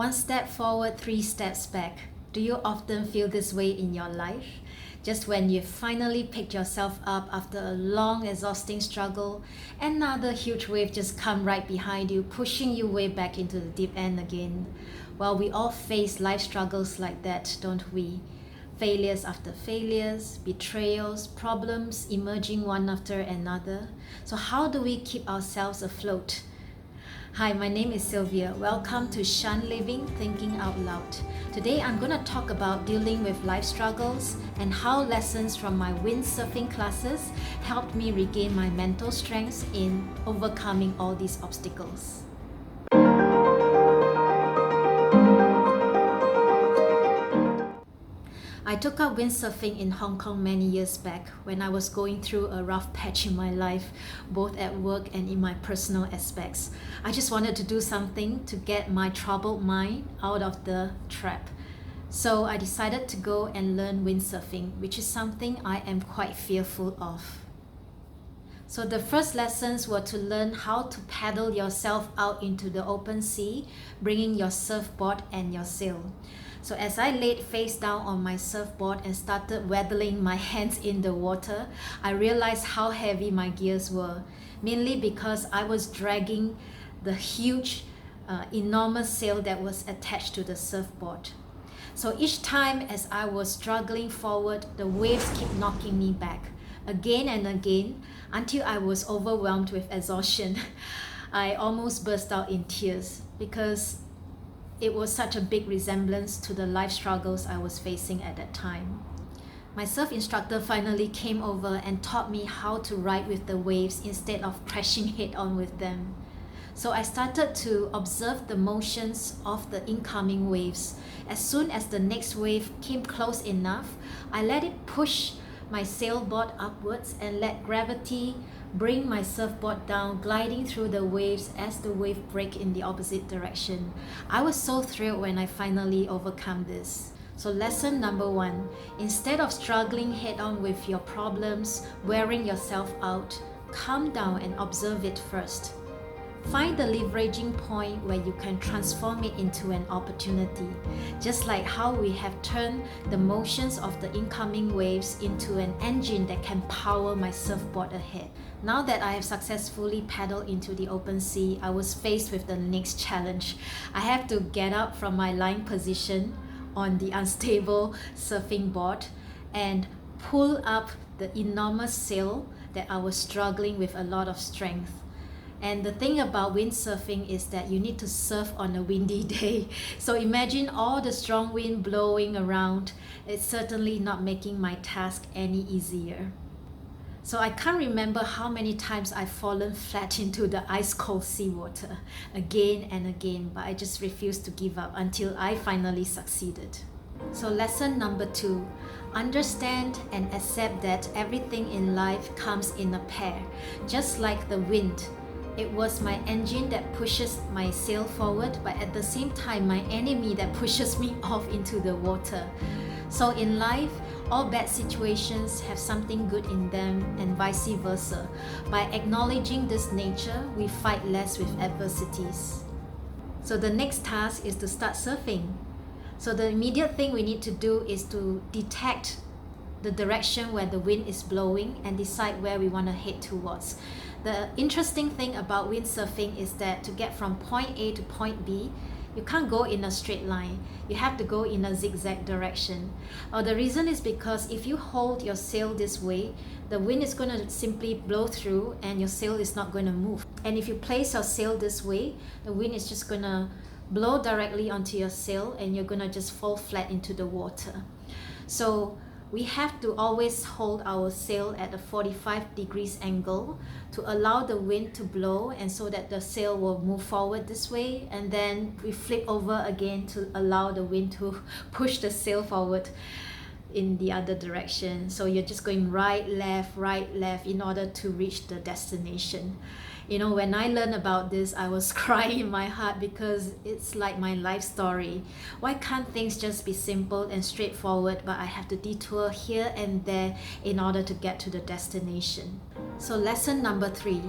One step forward, three steps back. Do you often feel this way in your life? Just when you've finally picked yourself up after a long, exhausting struggle, another huge wave just come right behind you, pushing you way back into the deep end again. Well, we all face life struggles like that, don't we? Failures after failures, betrayals, problems emerging one after another. So how do we keep ourselves afloat? Hi, my name is Sylvia. Welcome to Shun Living Thinking Out Loud. Today I'm going to talk about dealing with life struggles and how lessons from my windsurfing classes helped me regain my mental strength in overcoming all these obstacles. I took up windsurfing in Hong Kong many years back when I was going through a rough patch in my life, both at work and in my personal aspects. I just wanted to do something to get my troubled mind out of the trap. So I decided to go and learn windsurfing, which is something I am quite fearful of. So the first lessons were to learn how to paddle yourself out into the open sea, bringing your surfboard and your sail. So as I laid face down on my surfboard and started waddling my hands in the water, I realized how heavy my gears were, mainly because I was dragging the huge, enormous sail that was attached to the surfboard. So each time as I was struggling forward, the waves kept knocking me back again and again until I was overwhelmed with exhaustion. I almost burst out in tears because it was such a big resemblance to the life struggles I was facing at that time. My surf instructor finally came over and taught me how to ride with the waves instead of crashing head on with them. So I started to observe the motions of the incoming waves. As soon as the next wave came close enough, I let it push my sailboard upwards and let gravity bring my surfboard down, gliding through the waves as the wave break in the opposite direction. I was so thrilled when I finally overcome this. So lesson number one, instead of struggling head on with your problems, wearing yourself out, calm down and observe it first. Find the leveraging point where you can transform it into an opportunity, just like how we have turned the motions of the incoming waves into an engine that can power my surfboard ahead. Now that I have successfully paddled into the open sea, I was faced with the next challenge. I have to get up from my lying position on the unstable surfing board and pull up the enormous sail that I was struggling with a lot of strength. And the thing about windsurfing is that you need to surf on a windy day. So imagine all the strong wind blowing around. It's certainly not making my task any easier. So I can't remember how many times I've fallen flat into the ice cold seawater again and again, but I just refused to give up until I finally succeeded. So lesson number two, understand and accept that everything in life comes in a pair, just like the wind. It was my engine that pushes my sail forward, but at the same time, my enemy that pushes me off into the water. So in life, all bad situations have something good in them and vice versa. By acknowledging this nature, we fight less with adversities. So the next task is to start surfing. So the immediate thing we need to do is to detect the direction where the wind is blowing and decide where we want to head towards. The interesting thing about windsurfing is that to get from point A to point B, you can't go in a straight line. You have to go in a zigzag direction. The reason is because if you hold your sail this way, the wind is going to simply blow through and your sail is not going to move. And if you place your sail this way, the wind is just going to blow directly onto your sail and you're going to just fall flat into the water. So we have to always hold our sail at a 45 degrees angle to allow the wind to blow and so that the sail will move forward this way, and then we flip over again to allow the wind to push the sail forward in the other direction. So you're just going right, left in order to reach the destination. You know, when I learned about this, I was crying in my heart because it's like my life story. Why can't things just be simple and straightforward, but I have to detour here and there in order to get to the destination? So lesson number 3,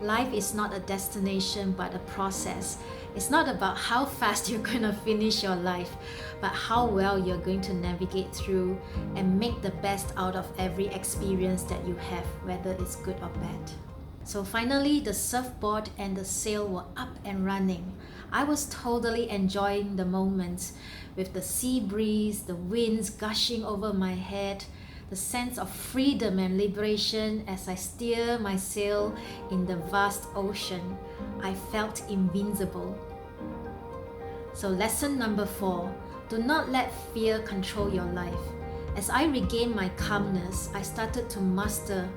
life is not a destination but a process. It's not about how fast you're going to finish your life, but how well you're going to navigate through and make the best out of every experience that you have, whether it's good or bad. So finally, the surfboard and the sail were up and running. I was totally enjoying the moment with the sea breeze, the winds gushing over my head, the sense of freedom and liberation as I steer my sail in the vast ocean. I felt invincible. So lesson number 4, do not let fear control your life. As I regained my calmness, I started to master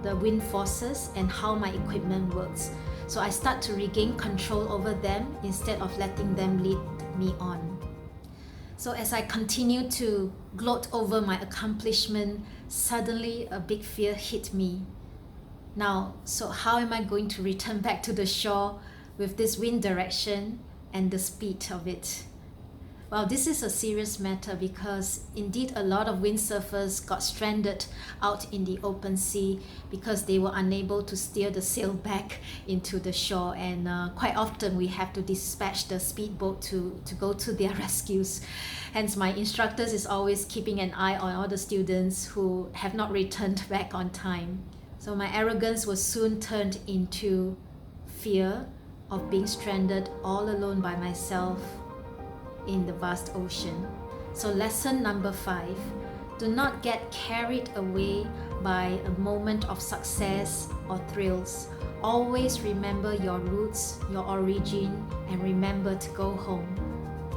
the wind forces and how my equipment works. So I start to regain control over them instead of letting them lead me on. So as I continued to gloat over my accomplishment, suddenly a big fear hit me. Now, so how am I going to return back to the shore with this wind direction and the speed of it? Well, this is a serious matter because indeed a lot of windsurfers got stranded out in the open sea because they were unable to steer the sail back into the shore, and quite often we have to dispatch the speedboat to go to their rescues. Hence my instructors is always keeping an eye on all the students who have not returned back on time. So my arrogance was soon turned into fear of being stranded all alone by myself in the vast ocean. So lesson number 5, do not get carried away by a moment of success or thrills. Always remember your roots, your origin, and remember to go home.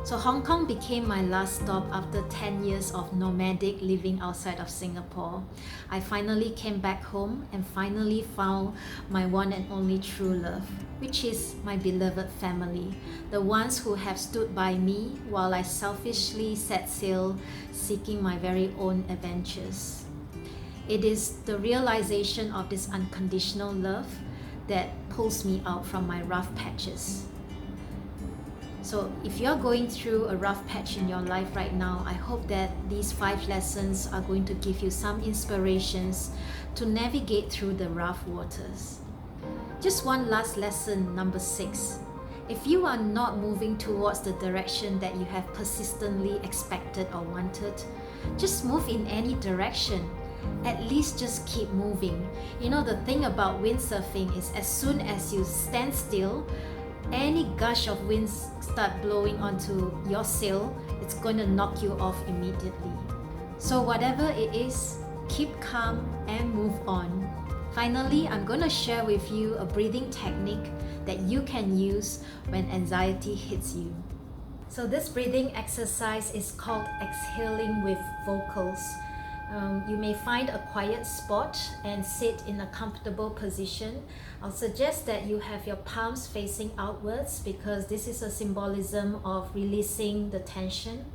So Hong Kong became my last stop after 10 years of nomadic living outside of Singapore. I finally came back home and finally found my one and only true love, which is my beloved family, the ones who have stood by me while I selfishly set sail seeking my very own adventures. It is the realization of this unconditional love that pulls me out from my rough patches. So if you're going through a rough patch in your life right now, I hope that these 5 lessons are going to give you some inspirations to navigate through the rough waters. Just one last lesson, number 6. If you are not moving towards the direction that you have persistently expected or wanted, just move in any direction. At least just keep moving. You know, the thing about windsurfing is as soon as you stand still, any gush of winds start blowing onto your sail, it's going to knock you off immediately. So whatever it is, keep calm and move on. Finally, I'm going to share with you a breathing technique that you can use when anxiety hits you. So this breathing exercise is called exhaling with vocals. You may find a quiet spot and sit in a comfortable position. I'll suggest that you have your palms facing outwards because this is a symbolism of releasing the tension.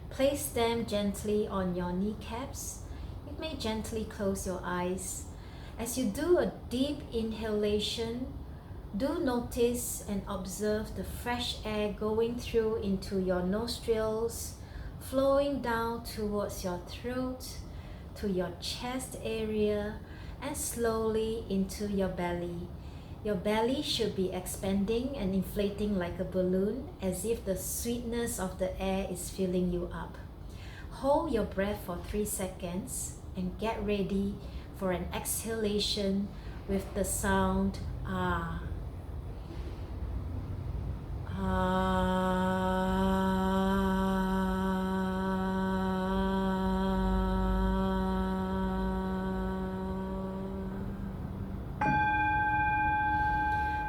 Place them gently on your kneecaps. You may gently close your eyes. As you do a deep inhalation, do notice and observe the fresh air going through into your nostrils, flowing down towards your throat, to your chest area, and slowly into your belly. Your belly should be expanding and inflating like a balloon, as if the sweetness of the air is filling you up. Hold your breath for 3 seconds and get ready for an exhalation with the sound ah.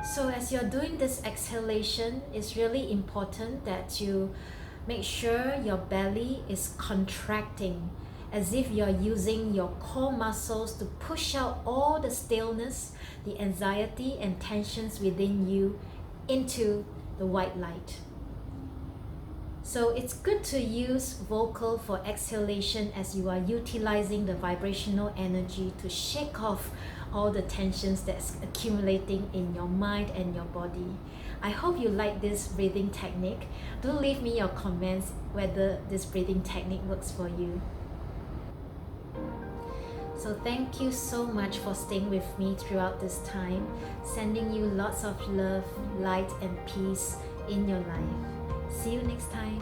So as you're doing this exhalation, it's really important that you make sure your belly is contracting, as if you're using your core muscles to push out all the staleness, the anxiety and tensions within you into the white light. So it's good to use vocal for exhalation as you are utilizing the vibrational energy to shake off all the tensions that's accumulating in your mind and your body. I hope you like this breathing technique. Do leave me your comments whether this breathing technique works for you. So thank you so much for staying with me throughout this time, sending you lots of love, light and peace in your life. See you next time.